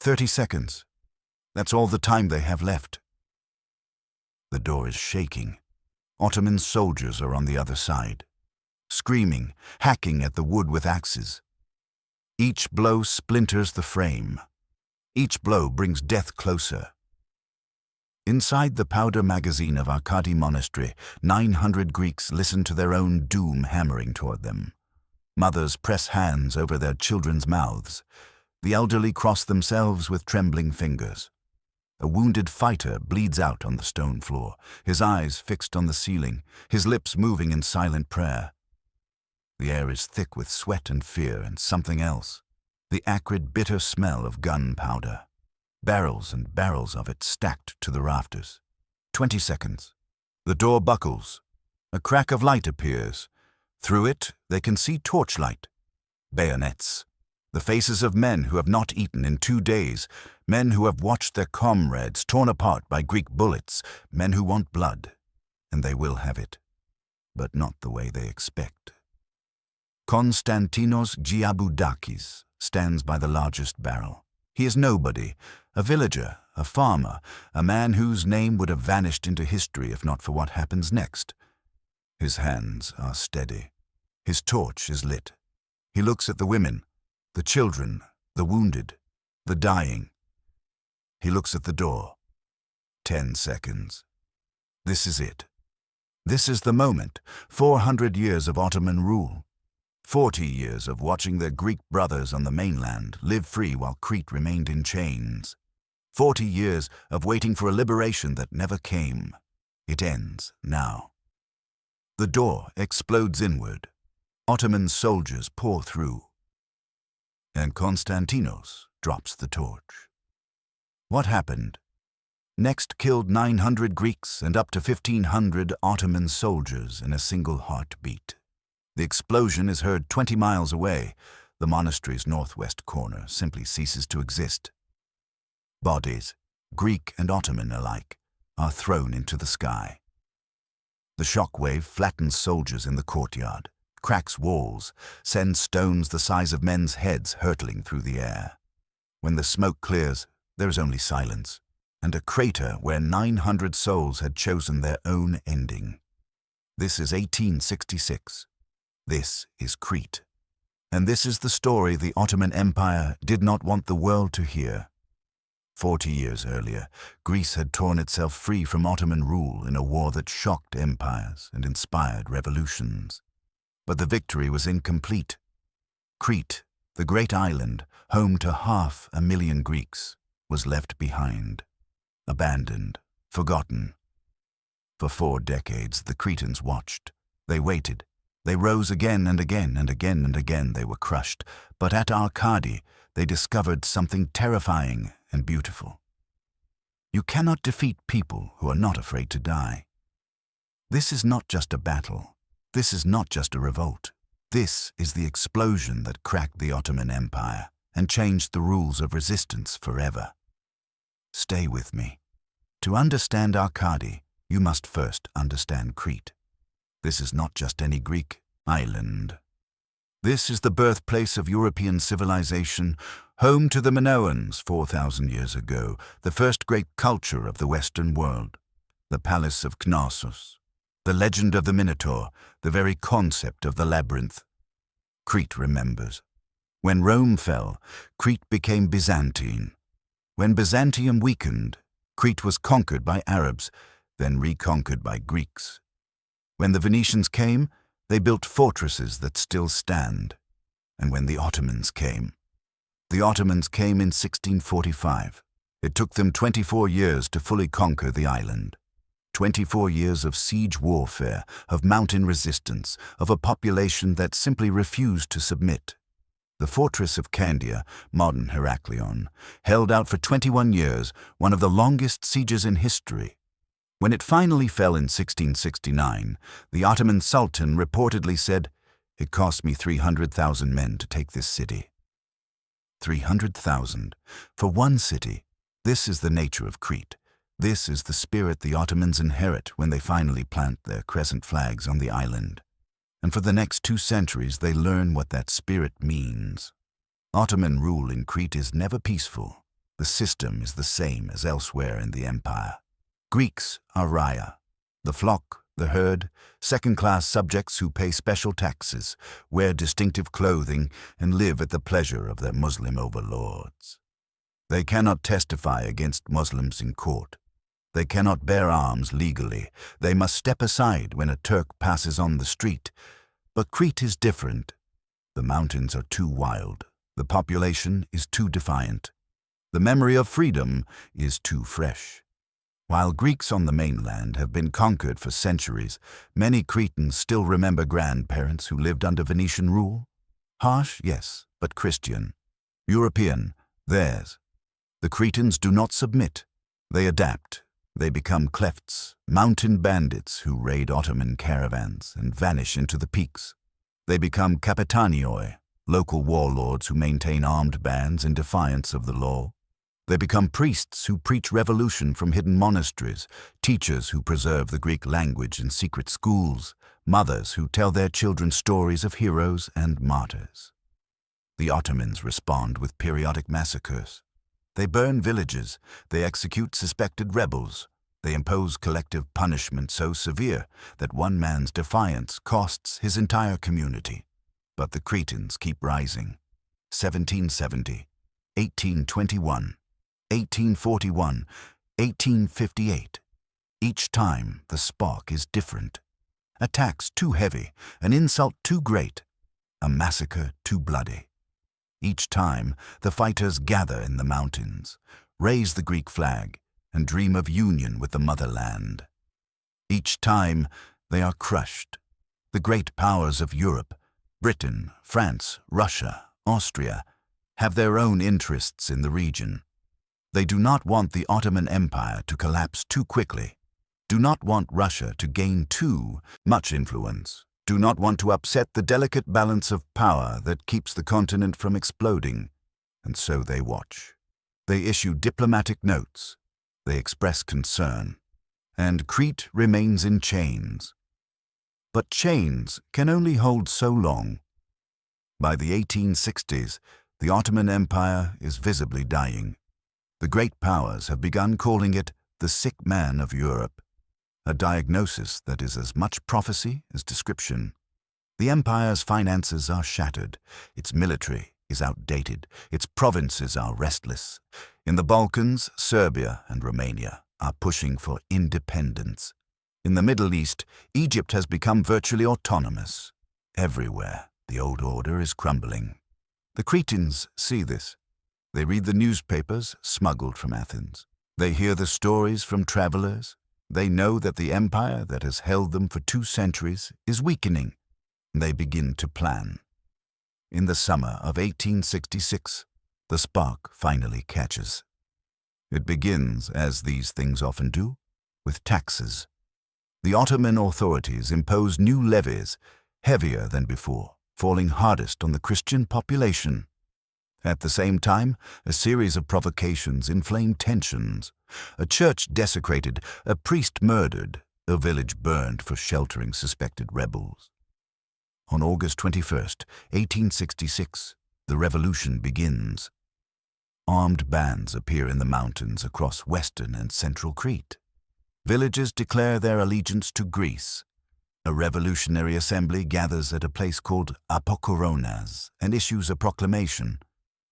30 seconds. That's all the time they have left. The door is shaking. Ottoman soldiers are on the other side, screaming, hacking at the wood with axes. Each blow splinters the frame. Each blow brings death closer. Inside the powder magazine of Arkadi Monastery, 900 Greeks listen to their own doom hammering toward them. Mothers press hands over their children's mouths. The elderly cross themselves with trembling fingers. A wounded fighter bleeds out on the stone floor, his eyes fixed on the ceiling, his lips moving in silent prayer. The air is thick with sweat and fear and something else, the acrid, bitter smell of gunpowder. Barrels and barrels of it stacked to the rafters. 20 seconds. The door buckles. A crack of light appears. Through it, they can see torchlight. Bayonets. The faces of men who have not eaten in 2 days, men who have watched their comrades torn apart by Greek bullets, men who want blood, and they will have it, but not the way they expect. Konstantinos Giaboudakis stands by the largest barrel. He is nobody, a villager, a farmer, a man whose name would have vanished into history if not for what happens next. His hands are steady. His torch is lit. He looks at the women, the children, the wounded, the dying. He looks at the door. 10 seconds. This is it. This is the moment. 400 years of Ottoman rule. 40 years of watching their Greek brothers on the mainland live free while Crete remained in chains. 40 years of waiting for a liberation that never came. It ends now. The door explodes inward. Ottoman soldiers pour through. And Konstantinos drops the torch. What happened? Next killed 900 Greeks and up to 1,500 Ottoman soldiers in a single heartbeat. The explosion is heard 20 miles away. The monastery's northwest corner simply ceases to exist. Bodies, Greek and Ottoman alike, are thrown into the sky. The shockwave flattens soldiers in the courtyard, cracks walls, sends stones the size of men's heads hurtling through the air. When the smoke clears, there is only silence, and a crater where 900 souls had chosen their own ending. This is 1866. This is Crete. And this is the story the Ottoman Empire did not want the world to hear. 40 years earlier, Greece had torn itself free from Ottoman rule in a war that shocked empires and inspired revolutions. But the victory was incomplete. Crete, the great island, home to 500,000 Greeks, was left behind, abandoned, forgotten. For 4 decades, the Cretans watched. They waited. They rose again and again and again and again. They were crushed. But at Arkadi, they discovered something terrifying and beautiful. You cannot defeat people who are not afraid to die. This is not just a battle. This is not just a revolt. This is the explosion that cracked the Ottoman Empire and changed the rules of resistance forever. Stay with me. To understand Arkadi, you must first understand Crete. This is not just any Greek island. This is the birthplace of European civilization, home to the Minoans 4,000 years ago, the first great culture of the Western world, the palace of Knossos, the legend of the Minotaur, the very concept of the labyrinth. Crete remembers. When Rome fell, Crete became Byzantine. When Byzantium weakened, Crete was conquered by Arabs, then reconquered by Greeks. When the Venetians came, they built fortresses that still stand. And when the Ottomans came in 1645. It took them 24 years to fully conquer the island. 24 years of siege warfare, of mountain resistance, of a population that simply refused to submit. The fortress of Candia, modern Heraklion, held out for 21 years, one of the longest sieges in history. When it finally fell in 1669, the Ottoman Sultan reportedly said, "It cost me 300,000 men to take this city." 300,000 for one city. This is the nature of Crete. This is the spirit the Ottomans inherit when they finally plant their crescent flags on the island. And for the next 2 centuries they learn what that spirit means. Ottoman rule in Crete is never peaceful. The system is the same as elsewhere in the empire. Greeks are raya, the flock, the herd, second-class subjects who pay special taxes, wear distinctive clothing, and live at the pleasure of their Muslim overlords. They cannot testify against Muslims in court. They cannot bear arms legally. They must step aside when a Turk passes on the street. But Crete is different. The mountains are too wild. The population is too defiant. The memory of freedom is too fresh. While Greeks on the mainland have been conquered for centuries, many Cretans still remember grandparents who lived under Venetian rule. Harsh, yes, but Christian. European, theirs. The Cretans do not submit. They adapt. They become klefts, mountain bandits who raid Ottoman caravans and vanish into the peaks. They become kapitanioi, local warlords who maintain armed bands in defiance of the law. They become priests who preach revolution from hidden monasteries, teachers who preserve the Greek language in secret schools, mothers who tell their children stories of heroes and martyrs. The Ottomans respond with periodic massacres. They burn villages, they execute suspected rebels, they impose collective punishment so severe that one man's defiance costs his entire community. But the Cretans keep rising. 1770, 1821, 1841, 1858. Each time the spark is different. A tax too heavy, an insult too great, a massacre too bloody. Each time the fighters gather in the mountains, raise the Greek flag, and dream of union with the motherland. Each time they are crushed. The great powers of Europe, Britain, France, Russia, Austria, have their own interests in the region. They do not want the Ottoman Empire to collapse too quickly, do not want Russia to gain too much influence, do not want to upset the delicate balance of power that keeps the continent from exploding, and so they watch. They issue diplomatic notes, they express concern, and Crete remains in chains. But chains can only hold so long. By the 1860s, the Ottoman Empire is visibly dying. The great powers have begun calling it the sick man of Europe, a diagnosis that is as much prophecy as description. The empire's finances are shattered, its military is outdated, its provinces are restless. In the Balkans, Serbia and Romania are pushing for independence. In the Middle East, Egypt has become virtually autonomous. Everywhere, the old order is crumbling. The Cretans see this. They read the newspapers smuggled from Athens. They hear the stories from travelers. They know that the empire that has held them for 2 centuries is weakening. They begin to plan. In the summer of 1866, the spark finally catches. It begins, as these things often do, with taxes. The Ottoman authorities impose new levies, heavier than before, falling hardest on the Christian population. At the same time, a series of provocations inflame tensions. A church desecrated, a priest murdered, a village burned for sheltering suspected rebels. On August 21st, 1866, the revolution begins. Armed bands appear in the mountains across western and central Crete. Villages declare their allegiance to Greece. A revolutionary assembly gathers at a place called Apokoronas and issues a proclamation.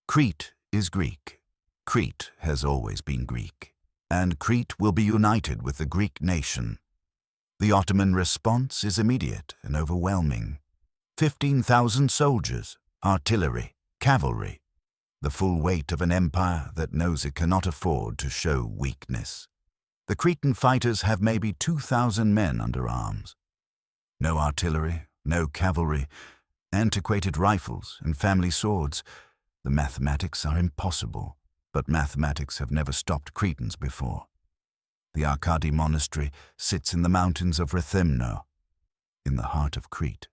Crete is Greek. Crete has always been Greek, and Crete will be united with the Greek nation. The Ottoman response is immediate and overwhelming. 15,000 soldiers, artillery, cavalry, the full weight of an empire that knows it cannot afford to show weakness. The Cretan fighters have maybe 2,000 men under arms. No artillery, no cavalry, antiquated rifles and family swords. The mathematics are impossible, but mathematics have never stopped Cretans before. The Arkadi Monastery sits in the mountains of Rethymno, in the heart of Crete.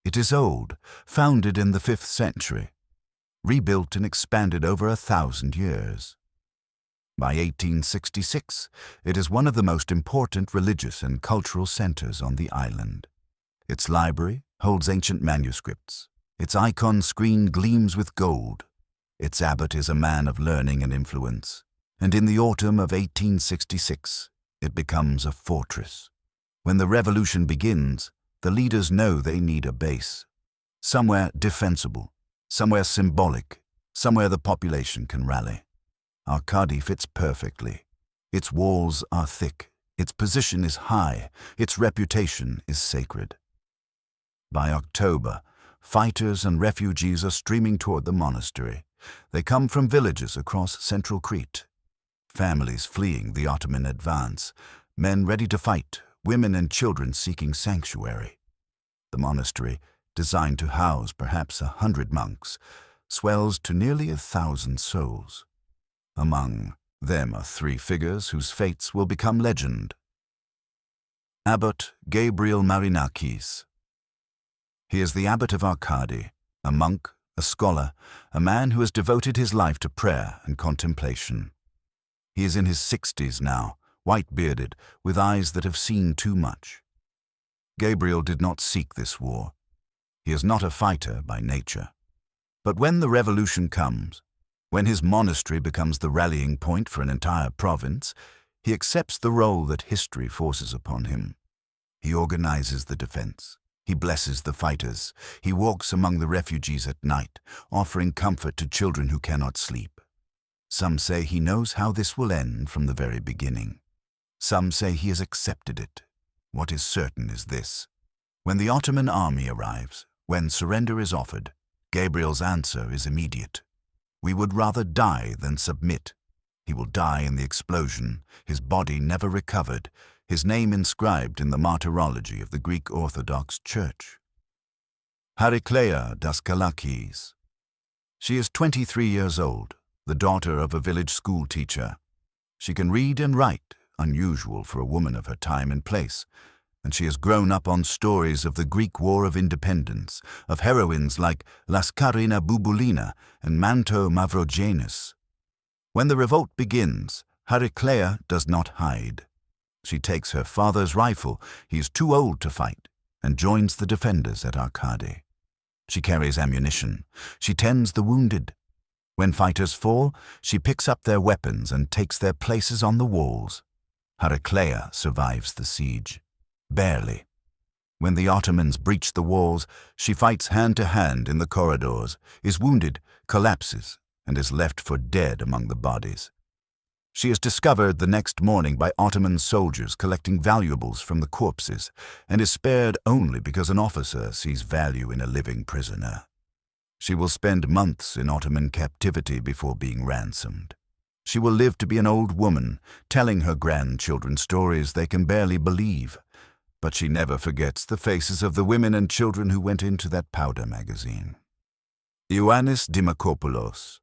It is old, founded in the 5th century, rebuilt and expanded over 1,000 years. By 1866, it is one of the most important religious and cultural centers on the island. Its library holds ancient manuscripts. Its icon screen gleams with gold. Its abbot is a man of learning and influence, and in the autumn of 1866, it becomes a fortress. When the revolution begins, the leaders know they need a base. Somewhere defensible, somewhere symbolic, somewhere the population can rally. Arkadi fits perfectly. Its walls are thick, its position is high, its reputation is sacred. By October, fighters and refugees are streaming toward the monastery. They come from villages across central Crete. Families fleeing the Ottoman advance, men ready to fight, women and children seeking sanctuary. The monastery, designed to house perhaps 100 monks, swells to nearly 1,000 souls. Among them are 3 figures whose fates will become legend. Abbot Gabriel Marinakis. He is the abbot of Arkadi, a monk, a scholar, a man who has devoted his life to prayer and contemplation. He is in his 60s now, white-bearded, with eyes that have seen too much. Gabriel did not seek this war. He is not a fighter by nature. But when the revolution comes, when his monastery becomes the rallying point for an entire province, he accepts the role that history forces upon him. He organizes the defense. He blesses the fighters. He walks among the refugees at night, offering comfort to children who cannot sleep. Some say he knows how this will end from the very beginning. Some say he has accepted it. What is certain is this: when the Ottoman army arrives, when surrender is offered, Gabriel's answer is immediate. We would rather die than submit. He will die in the explosion, his body never recovered, his name inscribed in the martyrology of the Greek Orthodox Church. Heracleia Daskalakis. She is 23 years old, the daughter of a village school teacher. She can read and write, unusual for a woman of her time and place, and she has grown up on stories of the Greek War of Independence, of heroines like Laskarina Bouboulina and Manto Mavrogenis. When the revolt begins, Heracleia does not hide. She takes her father's rifle, he is too old to fight, and joins the defenders at Arkadi. She carries ammunition. She tends the wounded. When fighters fall, she picks up their weapons and takes their places on the walls. Heracleia survives the siege. Barely. When the Ottomans breach the walls, she fights hand-to-hand in the corridors, is wounded, collapses, and is left for dead among the bodies. She is discovered the next morning by Ottoman soldiers collecting valuables from the corpses, and is spared only because an officer sees value in a living prisoner. She will spend months in Ottoman captivity before being ransomed. She will live to be an old woman, telling her grandchildren stories they can barely believe. But she never forgets the faces of the women and children who went into that powder magazine. Ioannis Dimakopoulos.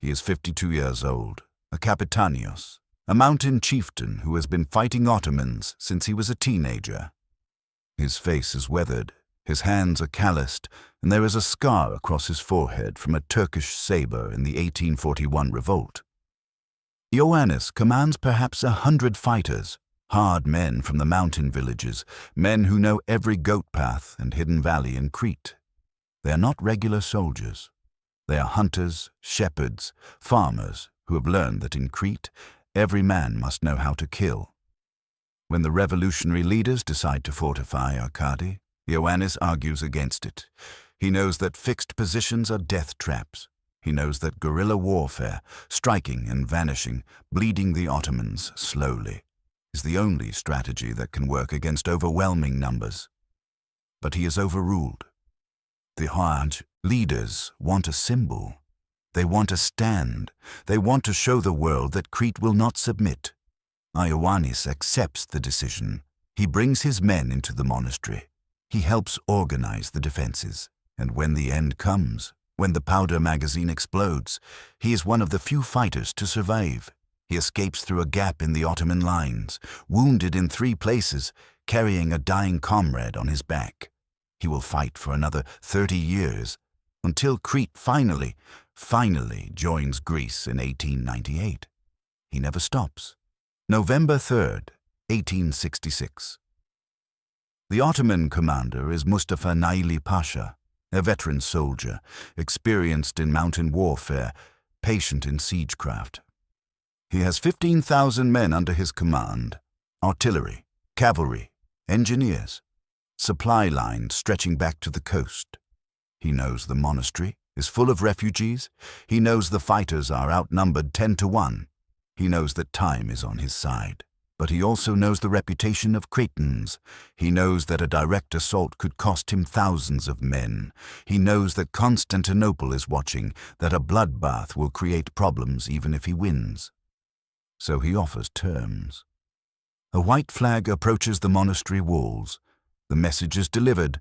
He is 52 years old, a Kapitanios, a mountain chieftain who has been fighting Ottomans since he was a teenager. His face is weathered, his hands are calloused, and there is a scar across his forehead from a Turkish saber in the 1841 revolt. Ioannis commands perhaps 100 fighters, hard men from the mountain villages, men who know every goat path and hidden valley in Crete. They are not regular soldiers. They are hunters, shepherds, farmers who have learned that in Crete, every man must know how to kill. When the revolutionary leaders decide to fortify Arkadi, Ioannis argues against it. He knows that fixed positions are death traps. He knows that guerrilla warfare, striking and vanishing, bleeding the Ottomans slowly, is the only strategy that can work against overwhelming numbers. But he is overruled. The Hajj leaders want a symbol. They want a stand. They want to show the world that Crete will not submit. Ioannis accepts the decision. He brings his men into the monastery. He helps organize the defenses. And when the end comes, when the powder magazine explodes, he is one of the few fighters to survive. He escapes through a gap in the Ottoman lines, wounded in 3 places, carrying a dying comrade on his back. He will fight for another 30 years, until Crete finally joins Greece in 1898. He never stops. November 3rd, 1866. The Ottoman commander is Mustafa Naili Pasha, a veteran soldier, experienced in mountain warfare, patient in siegecraft. He has 15,000 men under his command, artillery, cavalry, engineers, supply lines stretching back to the coast. He knows the monastery is full of refugees. He knows the fighters are outnumbered 10-1. He knows that time is on his side. But he also knows the reputation of Cretans. He knows that a direct assault could cost him thousands of men. He knows that Constantinople is watching, that a bloodbath will create problems even if he wins. So he offers terms. A white flag approaches the monastery walls. The message is delivered.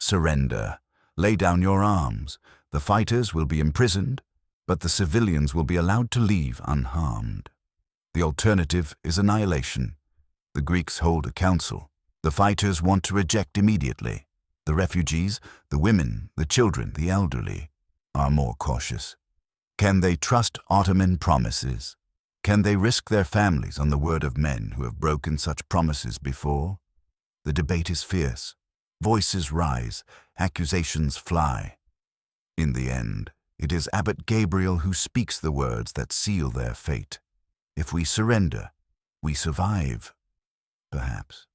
Surrender. Lay down your arms. The fighters will be imprisoned, but the civilians will be allowed to leave unharmed. The alternative is annihilation. The Greeks hold a council. The fighters want to reject immediately. The refugees, the women, the children, the elderly, are more cautious. Can they trust Ottoman promises? Can they risk their families on the word of men who have broken such promises before? The debate is fierce. Voices rise, accusations fly. In the end, it is Abbot Gabriel who speaks the words that seal their fate. If we surrender, we survive, perhaps.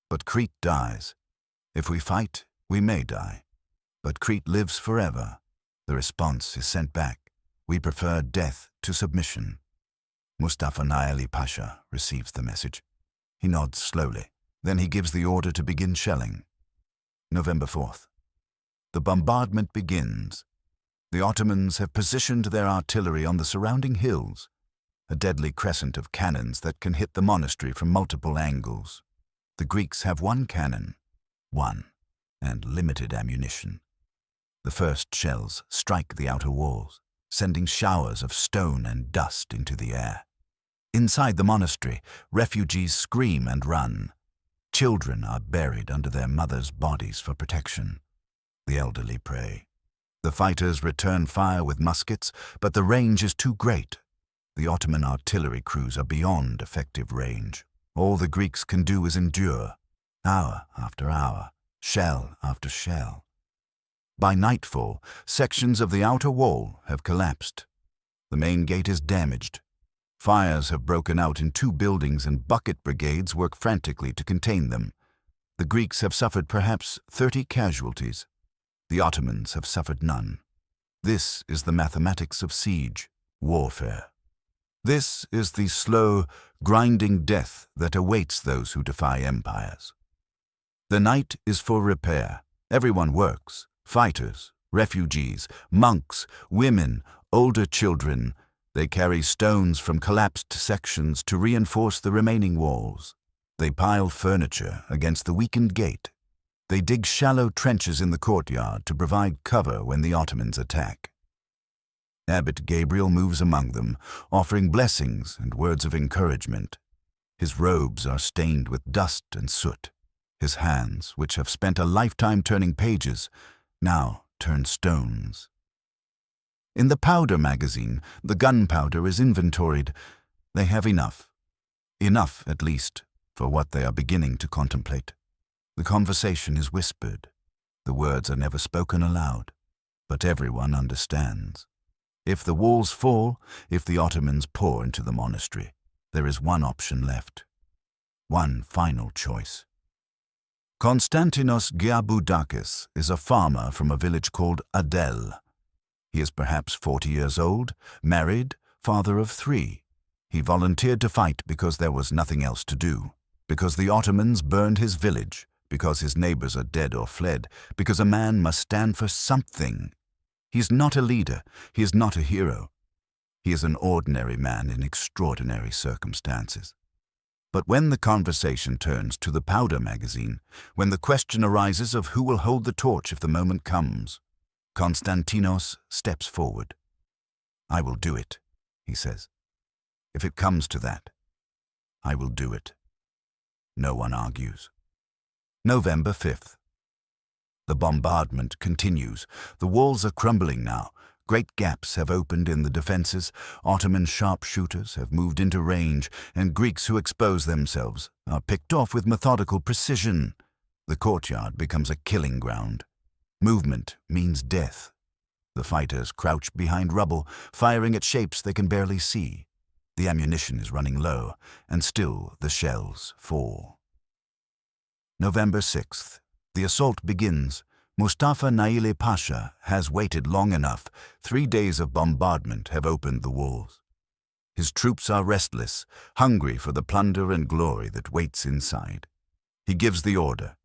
But Crete dies. If we fight, we may die. But Crete lives forever. The response is sent back. We prefer death to submission. Mustafa Naili Pasha receives the message. He nods slowly. Then he gives the order to begin shelling. November 4th. The bombardment begins. The Ottomans have positioned their artillery on the surrounding hills, a deadly crescent of cannons that can hit the monastery from multiple angles. The Greeks have one cannon, and limited ammunition. The first shells strike the outer walls, sending showers of stone and dust into the air. Inside the monastery, refugees scream and run. Children are buried under their mothers' bodies for protection. The elderly pray. The fighters return fire with muskets, but the range is too great. The Ottoman artillery crews are beyond effective range. All the Greeks can do is endure, hour after hour, shell after shell. By nightfall, sections of the outer wall have collapsed. The main gate is damaged. Fires have broken out in 2 buildings and bucket brigades work frantically to contain them. The Greeks have suffered perhaps 30 casualties. The Ottomans have suffered none. This is the mathematics of siege, warfare. This is the slow, grinding death that awaits those who defy empires. The night is for repair. Everyone works. Fighters, refugees, monks, women, older children. They carry stones from collapsed sections to reinforce the remaining walls. They pile furniture against the weakened gate. They dig shallow trenches in the courtyard to provide cover when the Ottomans attack. Abbot Gabriel moves among them, offering blessings and words of encouragement. His robes are stained with dust and soot. His hands, which have spent a lifetime turning pages, now turn stones. In the powder magazine, the gunpowder is inventoried. They have enough. Enough, at least, for what they are beginning to contemplate. The conversation is whispered. The words are never spoken aloud, but everyone understands. If the walls fall, if the Ottomans pour into the monastery, there is one option left. One final choice. Konstantinos Geaboudakis is a farmer from a village called Adel. He is perhaps 40 years old, married, father of 3. He volunteered to fight because there was nothing else to do, because the Ottomans burned his village, because his neighbors are dead or fled, because a man must stand for something. He is not a leader. He is not a hero. He is an ordinary man in extraordinary circumstances. But when the conversation turns to the powder magazine, when the question arises of who will hold the torch if the moment comes, Konstantinos steps forward. "I will do it," he says. "If it comes to that, I will do it." No one argues. November 5th. The bombardment continues. The walls are crumbling now. Great gaps have opened in the defenses. Ottoman sharpshooters have moved into range, and Greeks who expose themselves are picked off with methodical precision. The courtyard becomes a killing ground. Movement means death. The fighters crouch behind rubble, firing at shapes they can barely see. The ammunition is running low, and still the shells fall. November 6th. The assault begins. Mustafa Naile Pasha has waited long enough. 3 days of bombardment have opened the walls. His troops are restless, hungry for the plunder and glory that waits inside. He gives the order.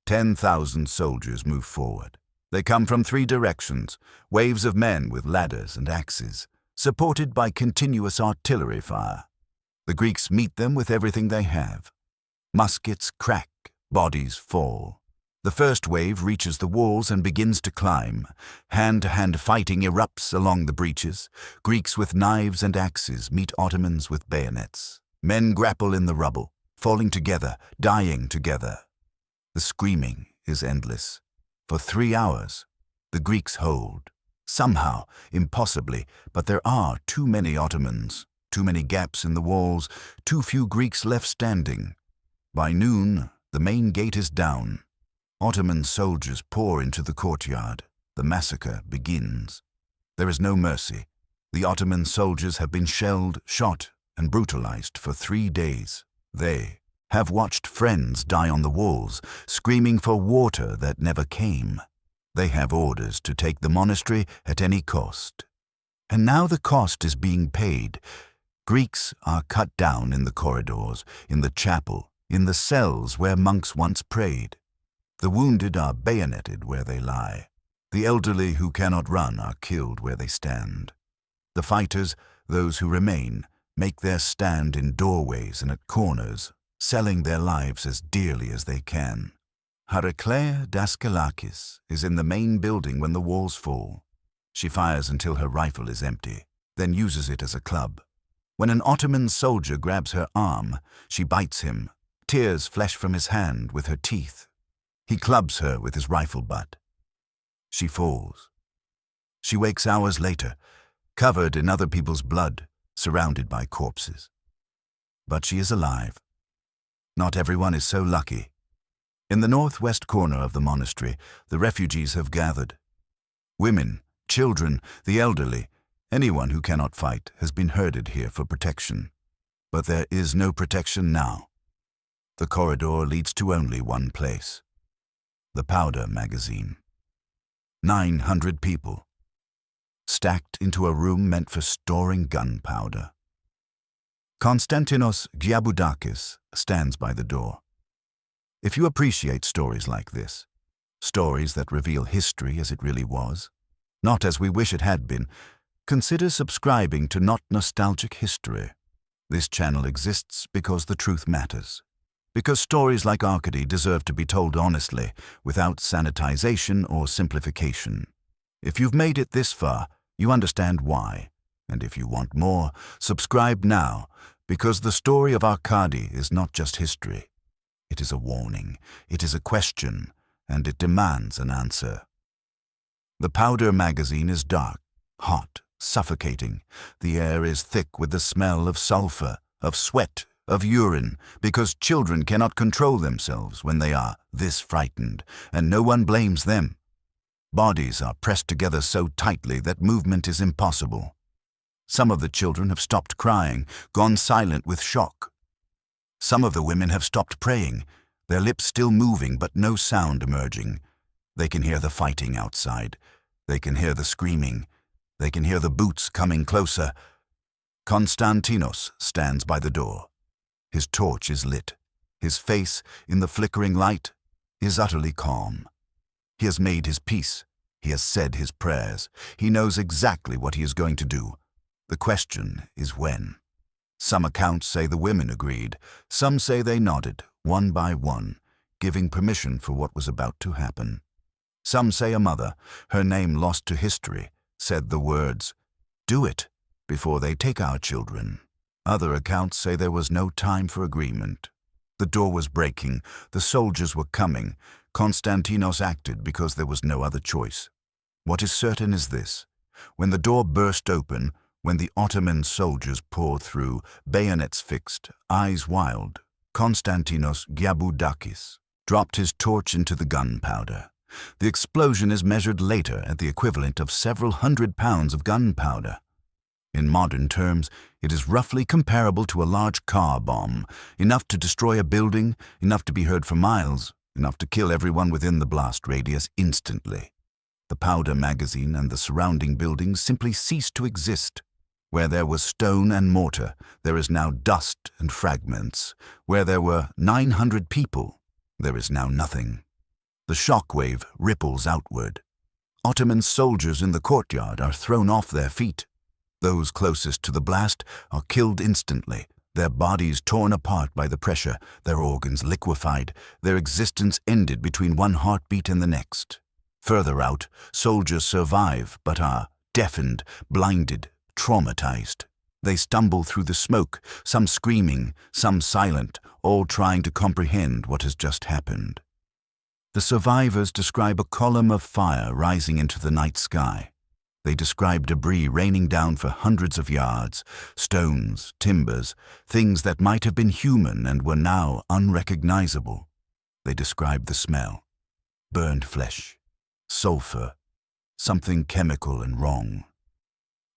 10,000 soldiers move forward. They come from 3 directions, waves of men with ladders and axes, supported by continuous artillery fire. The Greeks meet them with everything they have. Muskets crack, bodies fall. The first wave reaches the walls and begins to climb. Hand-to-hand fighting erupts along the breaches. Greeks with knives and axes meet Ottomans with bayonets. Men grapple in the rubble, falling together, dying together. The screaming is endless. For 3 hours, the Greeks hold. Somehow, impossibly, but there are too many Ottomans, too many gaps in the walls, too few Greeks left standing. By noon, the main gate is down. Ottoman soldiers pour into the courtyard. The massacre begins. There is no mercy. The Ottoman soldiers have been shelled, shot, and brutalized for 3 days. They have watched friends die on the walls, screaming for water that never came. They have orders to take the monastery at any cost. And now the cost is being paid. Greeks are cut down in the corridors, in the chapel, in the cells where monks once prayed. The wounded are bayoneted where they lie. The elderly who cannot run are killed where they stand. The fighters, those who remain, make their stand in doorways and at corners, selling their lives as dearly as they can. Heraclea Daskalakis is in the main building when the walls fall. She fires until her rifle is empty, then uses it as a club. When an Ottoman soldier grabs her arm, she bites him, tears flesh from his hand with her teeth. He clubs her with his rifle butt. She falls. She wakes hours later, covered in other people's blood, surrounded by corpses. But she is alive. Not everyone is so lucky. In the northwest corner of the monastery, the refugees have gathered. Women, children, the elderly, anyone who cannot fight has been herded here for protection. But there is no protection now. The corridor leads to only one place. The powder magazine. 900 people, stacked into a room meant for storing gunpowder. Konstantinos Giaboudakis stands by the door. If you appreciate stories like this, stories that reveal history as it really was, not as we wish it had been, consider subscribing to Not Nostalgic History. This channel exists because the truth matters. Because stories like Arkadi deserve to be told honestly, without sanitization or simplification. If you've made it this far, you understand why. And if you want more, subscribe now, because the story of Arkadi is not just history. It is a warning, it is a question, and it demands an answer. The powder magazine is dark, hot, suffocating. The air is thick with the smell of sulfur, of sweat, of urine, because children cannot control themselves when they are this frightened, and no one blames them. Bodies are pressed together so tightly that movement is impossible. Some of the children have stopped crying, gone silent with shock. Some of the women have stopped praying, their lips still moving but no sound emerging. They can hear the fighting outside. They can hear the screaming. They can hear the boots coming closer. Konstantinos stands by the door. His torch is lit. His face, in the flickering light, is utterly calm. He has made his peace. He has said his prayers. He knows exactly what he is going to do. The question is when. Some accounts say the women agreed. Some say they nodded, one by one, giving permission for what was about to happen. Some say a mother, her name lost to history, said the words, "Do it, before they take our children." Other accounts say there was no time for agreement. The door was breaking, the soldiers were coming. Konstantinos acted because there was no other choice. What is certain is this: when the door burst open, when the Ottoman soldiers poured through, bayonets fixed, eyes wild, Konstantinos Giaboudakis dropped his torch into the gunpowder. The explosion is measured later at the equivalent of several hundred pounds of gunpowder. In modern terms, it is roughly comparable to a large car bomb, enough to destroy a building, enough to be heard for miles, enough to kill everyone within the blast radius instantly. The powder magazine and the surrounding buildings simply cease to exist. Where there was stone and mortar, there is now dust and fragments. Where there were 900 people, there is now nothing. The shockwave ripples outward. Ottoman soldiers in the courtyard are thrown off their feet. Those closest to the blast are killed instantly, their bodies torn apart by the pressure, their organs liquefied, their existence ended between one heartbeat and the next. Further out, soldiers survive but are deafened, blinded, traumatized. They stumble through the smoke, some screaming, some silent, all trying to comprehend what has just happened. The survivors describe a column of fire rising into the night sky. They describe debris raining down for hundreds of yards, stones, timbers, things that might have been human and were now unrecognizable. They describe the smell. Burned flesh. Sulfur. Something chemical and wrong.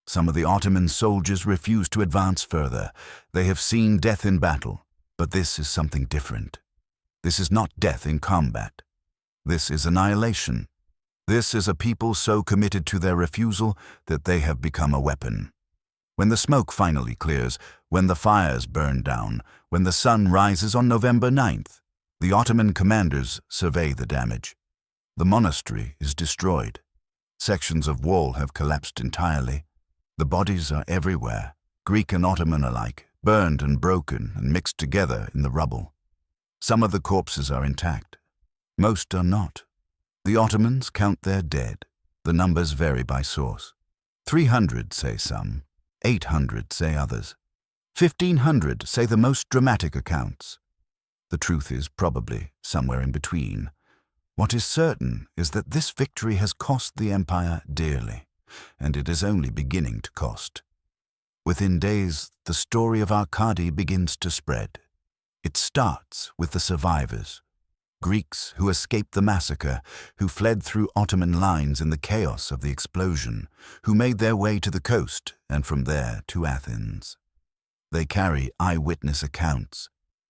Some of the Ottoman soldiers refuse to advance further. They have seen death in battle, but this is something different. This is not death in combat. This is annihilation. This is a people so committed to their refusal that they have become a weapon. When the smoke finally clears, when the fires burn down, when the sun rises on November 9th, the Ottoman commanders survey the damage. The monastery is destroyed. Sections of wall have collapsed entirely. The bodies are everywhere, Greek and Ottoman alike, burned and broken and mixed together in the rubble. Some of the corpses are intact. Most are not. The Ottomans count their dead. The numbers vary by source. 300 say some, 800 say others. 1,500 say the most dramatic accounts. The truth is probably somewhere in between. What is certain is that this victory has cost the empire dearly, and it is only beginning to cost. Within days, the story of Arkadi begins to spread. It starts with the survivors. Greeks who escaped the massacre, who fled through Ottoman lines in the chaos of the explosion, who made their way to the coast and from there to Athens. They carry eyewitness accounts.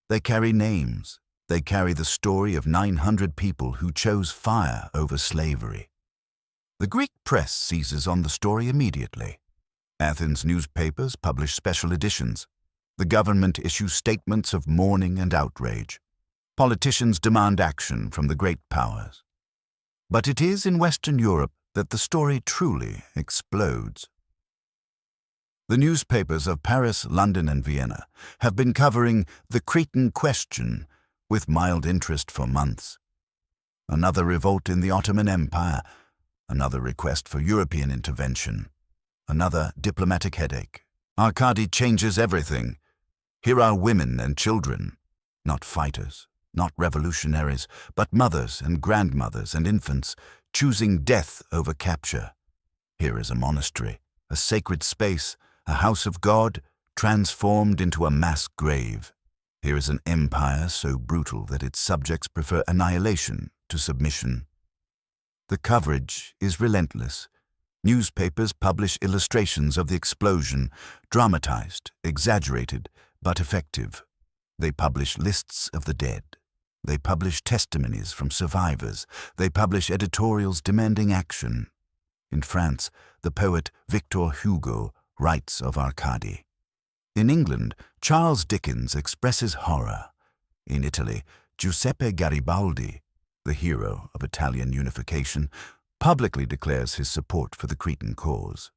They carry names. They carry the story of 900 people who chose fire over slavery. The Greek press seizes on the story immediately. Athens newspapers publish special editions. The government issues statements of mourning and outrage. Politicians demand action from the great powers. But it is in Western Europe that the story truly explodes. The newspapers of Paris, London, and Vienna have been covering the Cretan question with mild interest for months. Another revolt in the Ottoman Empire, another request for European intervention, another diplomatic headache. Arkadi changes everything. Here are women and children, not fighters, not revolutionaries, but mothers and grandmothers and infants, choosing death over capture. Here is a monastery, a sacred space, a house of God, transformed into a mass grave. Here is an empire so brutal that its subjects prefer annihilation to submission. The coverage is relentless. Newspapers publish illustrations of the explosion, dramatized, exaggerated, but effective. They publish lists of the dead. They publish testimonies from survivors. They publish editorials demanding action. In France, the poet Victor Hugo writes of Arkadi. In England, Charles Dickens expresses horror. In Italy, Giuseppe Garibaldi, the hero of Italian unification, publicly declares his support for the Cretan cause.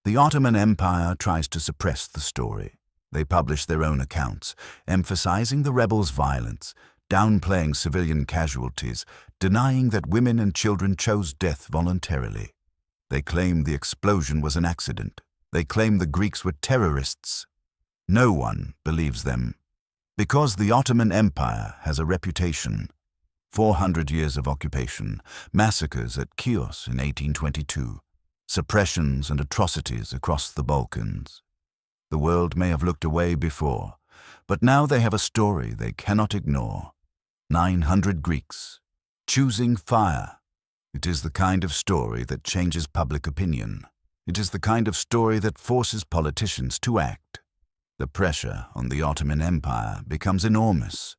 The Ottoman Empire tries to suppress the story. They publish their own accounts, emphasizing the rebels' violence, downplaying civilian casualties, denying that women and children chose death voluntarily. They claim the explosion was an accident. They claim the Greeks were terrorists. No one believes them. Because the Ottoman Empire has a reputation. 400 years of occupation, massacres at Chios in 1822, suppressions and atrocities across the Balkans. The world may have looked away before, but now they have a story they cannot ignore. 900 Greeks, choosing fire It is the kind of story that changes public opinion. It is the kind of story that forces politicians to act. The pressure on the Ottoman Empire becomes enormous.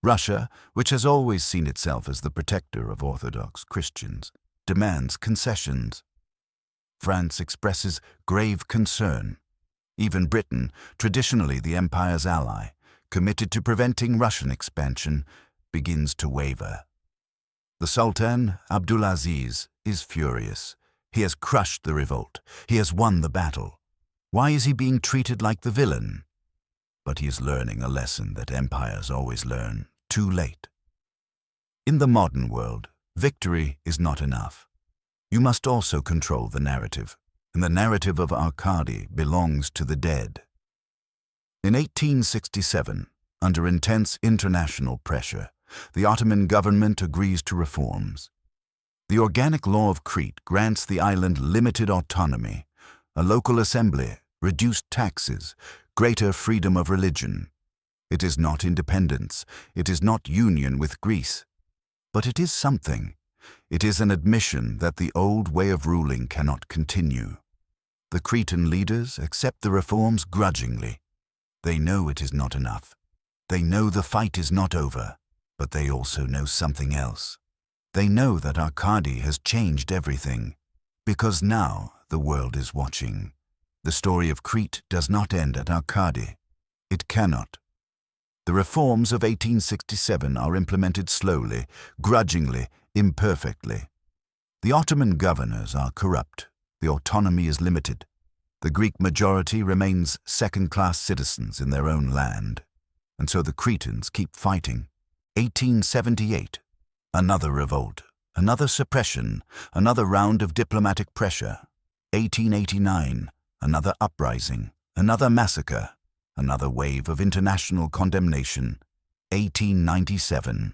Russia, which has always seen itself as the protector of Orthodox Christians, demands concessions. France expresses grave concern. Even Britain, traditionally the empire's ally, committed to preventing Russian expansion, begins to waver. The Sultan, Abdulaziz, is furious. He has crushed the revolt. He has won the battle. Why is he being treated like the villain? But he is learning a lesson that empires always learn, too late. In the modern world, victory is not enough. You must also control the narrative, and the narrative of Arkadi belongs to the dead. In 1867, under intense international pressure, the Ottoman government agrees to reforms. The Organic Law of Crete grants the island limited autonomy, a local assembly, reduced taxes, greater freedom of religion. It is not independence, it is not union with Greece. But it is something. It is an admission that the old way of ruling cannot continue. The Cretan leaders accept the reforms grudgingly. They know it is not enough. They know the fight is not over, but they also know something else. They know that Arkadi has changed everything, because now the world is watching. The story of Crete does not end at Arkadi. It cannot. The reforms of 1867 are implemented slowly, grudgingly, imperfectly. The Ottoman governors are corrupt. The autonomy is limited. The Greek majority remains second-class citizens in their own land. And so the Cretans keep fighting. 1878. Another revolt, another suppression, another round of diplomatic pressure. 1889. Another uprising, another massacre, another wave of international condemnation. 1897.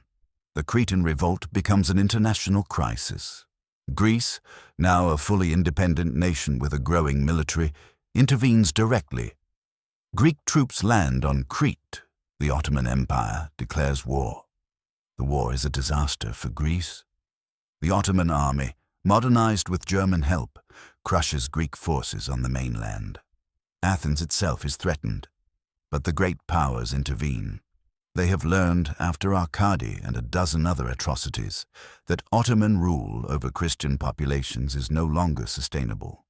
The Cretan Revolt becomes an international crisis. Greece, now a fully independent nation with a growing military, intervenes directly. Greek troops land on Crete. The Ottoman Empire declares war. The war is a disaster for Greece. The Ottoman army, modernized with German help, crushes Greek forces on the mainland. Athens itself is threatened, but the great powers intervene. They have learned, after Arkadi and a dozen other atrocities, that Ottoman rule over Christian populations is no longer sustainable.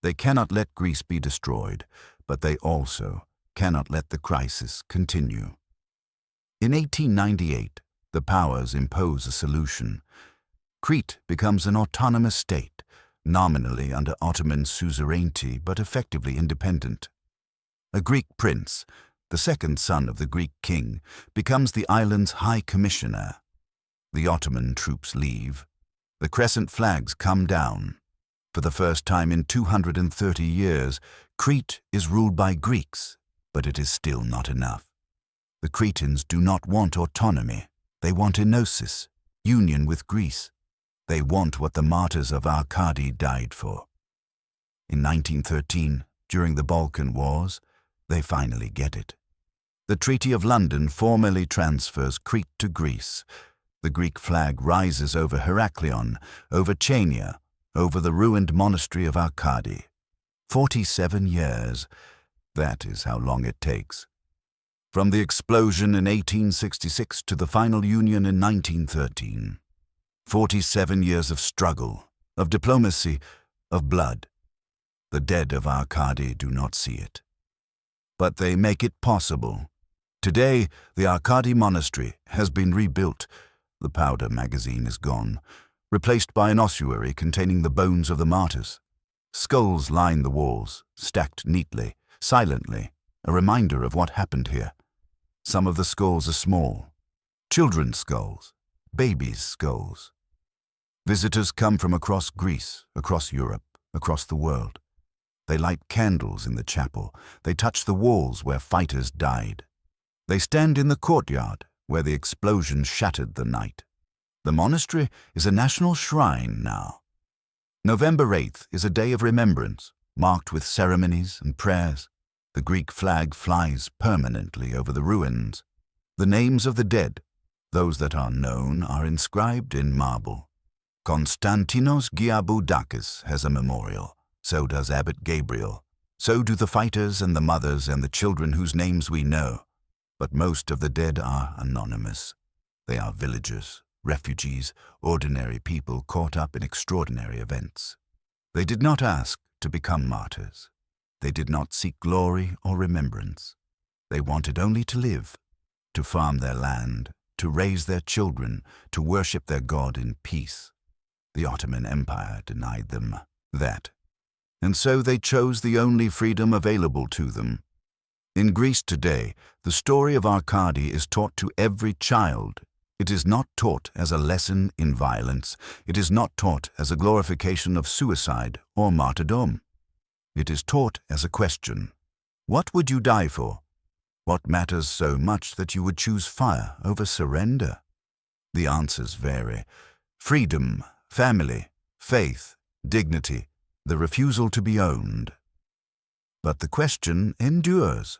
They cannot let Greece be destroyed, but they also cannot let the crisis continue. In 1898, the powers impose a solution. Crete becomes an autonomous state, nominally under Ottoman suzerainty but effectively independent. A Greek prince, the second son of the Greek king, becomes the island's high commissioner. The Ottoman troops leave. The crescent flags come down. For the first time in 230 years, Crete is ruled by Greeks, but it is still not enough. The Cretans do not want autonomy. They want enosis, union with Greece. They want what the martyrs of Arkadi died for. In 1913, during the Balkan Wars, they finally get it. The Treaty of London formally transfers Crete to Greece. The Greek flag rises over Heraklion, over Chania, over the ruined monastery of Arkadi. 47 years. That is how long it takes. From the explosion in 1866 to the final union in 1913. 47 years of struggle, of diplomacy, of blood. The dead of Arkadi do not see it. But they make it possible. Today, the Arkadi Monastery has been rebuilt. The powder magazine is gone, replaced by an ossuary containing the bones of the martyrs. Skulls line the walls, stacked neatly, silently, a reminder of what happened here. Some of the skulls are small. Children's skulls, babies' skulls. Visitors come from across Greece, across Europe, across the world. They light candles in the chapel. They touch the walls where fighters died. They stand in the courtyard where the explosion shattered the night. The monastery is a national shrine now. November 8th is a day of remembrance, marked with ceremonies and prayers. The Greek flag flies permanently over the ruins. The names of the dead, those that are known, are inscribed in marble. Konstantinos Giaboudakis has a memorial. So does Abbot Gabriel. So do the fighters and the mothers and the children whose names we know. But most of the dead are anonymous. They are villagers, refugees, ordinary people caught up in extraordinary events. They did not ask to become martyrs. They did not seek glory or remembrance. They wanted only to live, to farm their land, to raise their children, to worship their God in peace. The Ottoman Empire denied them that. And so they chose the only freedom available to them. In Greece today, the story of Arkadi is taught to every child. It is not taught as a lesson in violence. It is not taught as a glorification of suicide or martyrdom. It is taught as a question. What would you die for? What matters so much that you would choose fire over surrender? The answers vary. Freedom, family, faith, dignity, the refusal to be owned. But the question endures,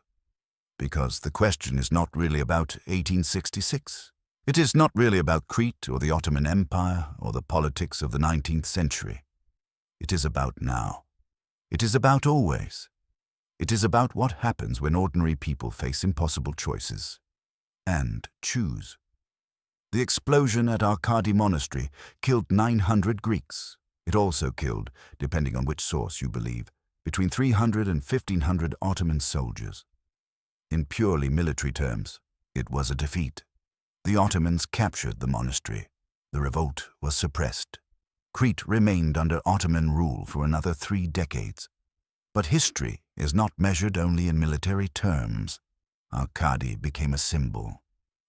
because the question is not really about 1866. It is not really about Crete or the Ottoman Empire or the politics of the 19th century. It is about now. It is about always. It is about what happens when ordinary people face impossible choices and choose. The explosion at Arkadi Monastery killed 900 Greeks. It also killed, depending on which source you believe, between 300 and 1,500 Ottoman soldiers. In purely military terms, it was a defeat. The Ottomans captured the monastery. The revolt was suppressed. Crete remained under Ottoman rule for another 3 decades. But history is not measured only in military terms. Arkadi became a symbol.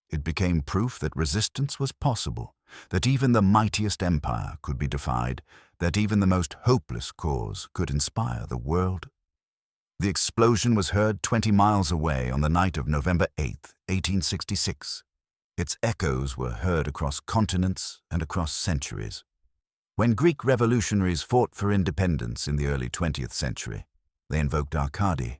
It became proof that resistance was possible, that even the mightiest empire could be defied, that even the most hopeless cause could inspire the world. The explosion was heard 20 miles away on the night of November 8, 1866. Its echoes were heard across continents and across centuries. When Greek revolutionaries fought for independence in the early 20th century, they invoked Arkadi.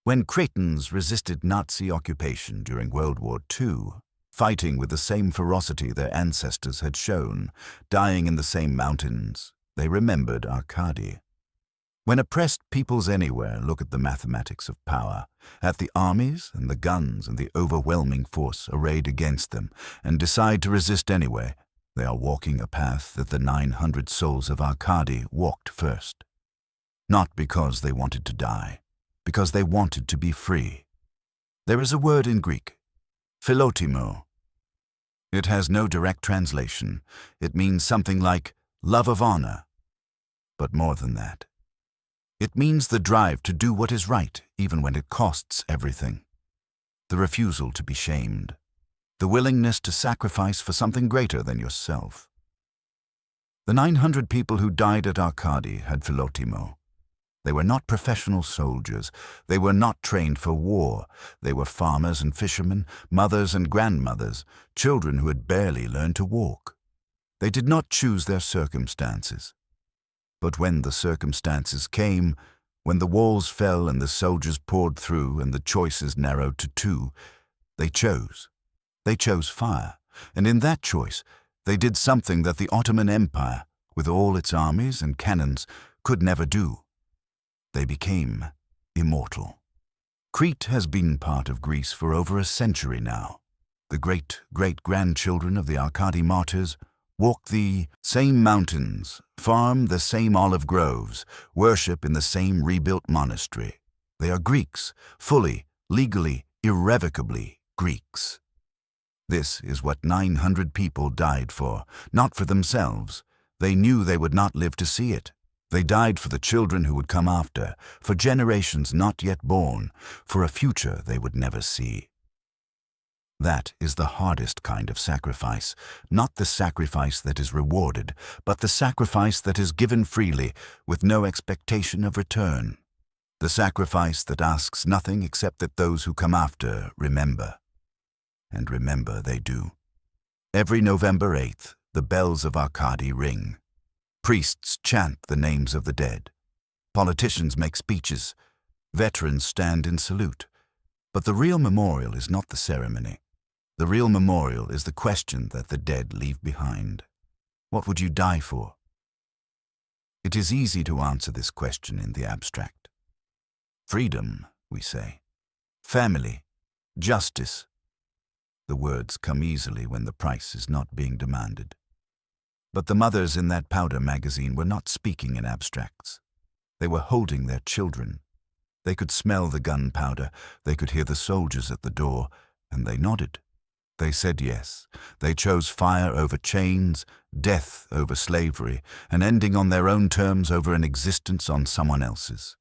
When Cretans resisted Nazi occupation during World War II, fighting with the same ferocity their ancestors had shown, dying in the same mountains, they remembered Arkadi. When oppressed peoples anywhere look at the mathematics of power, at the armies and the guns and the overwhelming force arrayed against them, and decide to resist anyway, they are walking a path that the 900 souls of Arkadi walked first. Not because they wanted to die, because they wanted to be free. There is a word in Greek, philotimo. It has no direct translation. It means something like love of honor. But more than that. It means the drive to do what is right, even when it costs everything. The refusal to be shamed. The willingness to sacrifice for something greater than yourself. The 900 people who died at Arkadi had philotimo. They were not professional soldiers. They were not trained for war. They were farmers and fishermen, mothers and grandmothers, children who had barely learned to walk. They did not choose their circumstances. But when the circumstances came, when the walls fell and the soldiers poured through and the choices narrowed to 2, they chose. They chose fire, and in that choice, they did something that the Ottoman Empire, with all its armies and cannons, could never do. They became immortal. Crete has been part of Greece for over a century now. The great-great-grandchildren of the Arkadi martyrs walk the same mountains, farm the same olive groves, worship in the same rebuilt monastery. They are Greeks, fully, legally, irrevocably Greeks. This is what 900 people died for, not for themselves. They knew they would not live to see it. They died for the children who would come after, for generations not yet born, for a future they would never see. That is the hardest kind of sacrifice, not the sacrifice that is rewarded, but the sacrifice that is given freely, with no expectation of return. The sacrifice that asks nothing except that those who come after remember. And remember they do. Every November 8th, the bells of Arkadi ring. Priests chant the names of the dead. Politicians make speeches. Veterans stand in salute. But the real memorial is not the ceremony. The real memorial is the question that the dead leave behind. What would you die for? It is easy to answer this question in the abstract. Freedom, we say. Family. Justice. The words come easily when the price is not being demanded. But the mothers in that powder magazine were not speaking in abstracts. They were holding their children. They could smell the gunpowder, they could hear the soldiers at the door, and they nodded. They said yes. They chose fire over chains, death over slavery, and ending on their own terms over an existence on someone else's.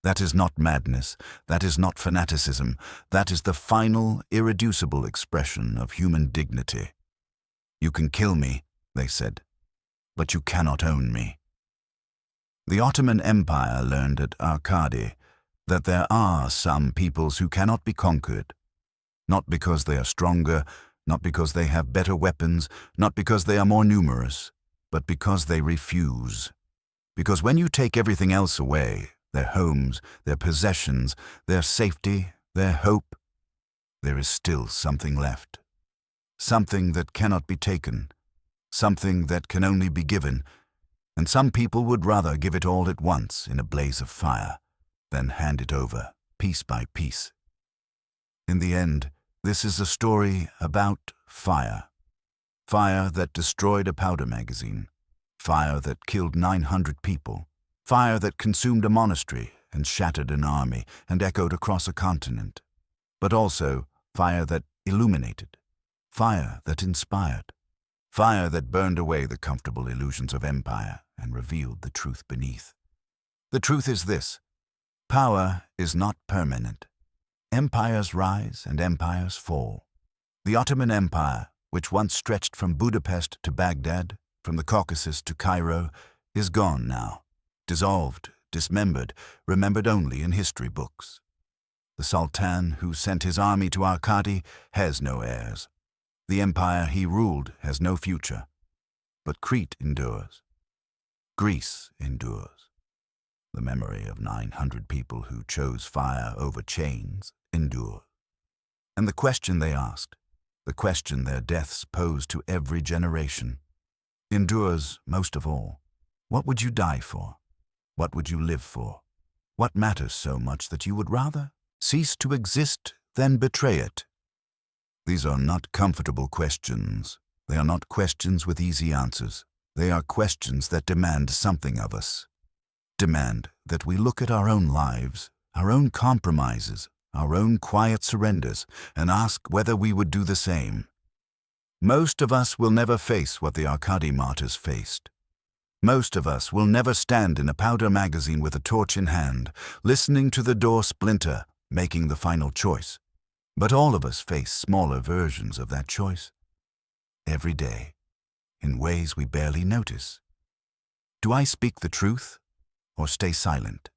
That is not madness, that is not fanaticism, that is the final, irreducible expression of human dignity. You can kill me, they said, but you cannot own me. The Ottoman Empire learned at Arkadi that there are some peoples who cannot be conquered, not because they are stronger, not because they have better weapons, not because they are more numerous, but because they refuse. Because when you take everything else away, their homes, their possessions, their safety, their hope, there is still something left. Something that cannot be taken, something that can only be given, and some people would rather give it all at once in a blaze of fire than hand it over piece by piece. In the end, this is a story about fire. Fire that destroyed a powder magazine. Fire that killed 900 people. Fire that consumed a monastery and shattered an army and echoed across a continent. But also fire that illuminated. Fire that inspired. Fire that burned away the comfortable illusions of empire and revealed the truth beneath. The truth is this: power is not permanent. Empires rise and empires fall. The Ottoman Empire, which once stretched from Budapest to Baghdad, from the Caucasus to Cairo, is gone now, dissolved, dismembered, remembered only in history books. The Sultan who sent his army to Arkadi has no heirs. The empire he ruled has no future. But Crete endures. Greece endures. The memory of 900 people who chose fire over chains endures. And the question they asked, the question their deaths pose to every generation, endures most of all. What would you die for? What would you live for? What matters so much that you would rather cease to exist than betray it? These are not comfortable questions. They are not questions with easy answers. They are questions that demand something of us. Demand that we look at our own lives, our own compromises, our own quiet surrenders, and ask whether we would do the same. Most of us will never face what the Arkadi martyrs faced. Most of us will never stand in a powder magazine with a torch in hand, listening to the door splinter, making the final choice. But all of us face smaller versions of that choice. Every day, in ways we barely notice. Do I speak the truth or stay silent?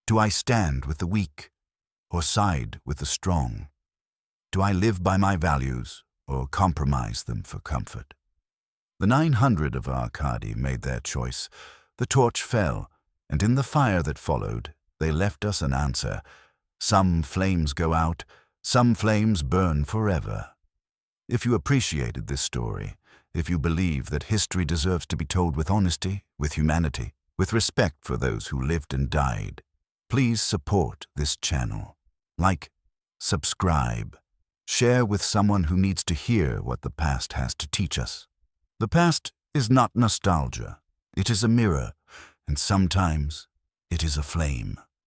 Do I stand with the weak or side with the strong? Do I live by my values or compromise them for comfort? The 900 of Arkadi made their choice. The torch fell, and in the fire that followed, they left us an answer. Some flames go out, some flames burn forever. If you appreciated this story, if you believe that history deserves to be told with honesty, with humanity, with respect for those who lived and died, please support this channel. Like, subscribe, share with someone who needs to hear what the past has to teach us. The past is not nostalgia. It is a mirror, and sometimes it is a flame.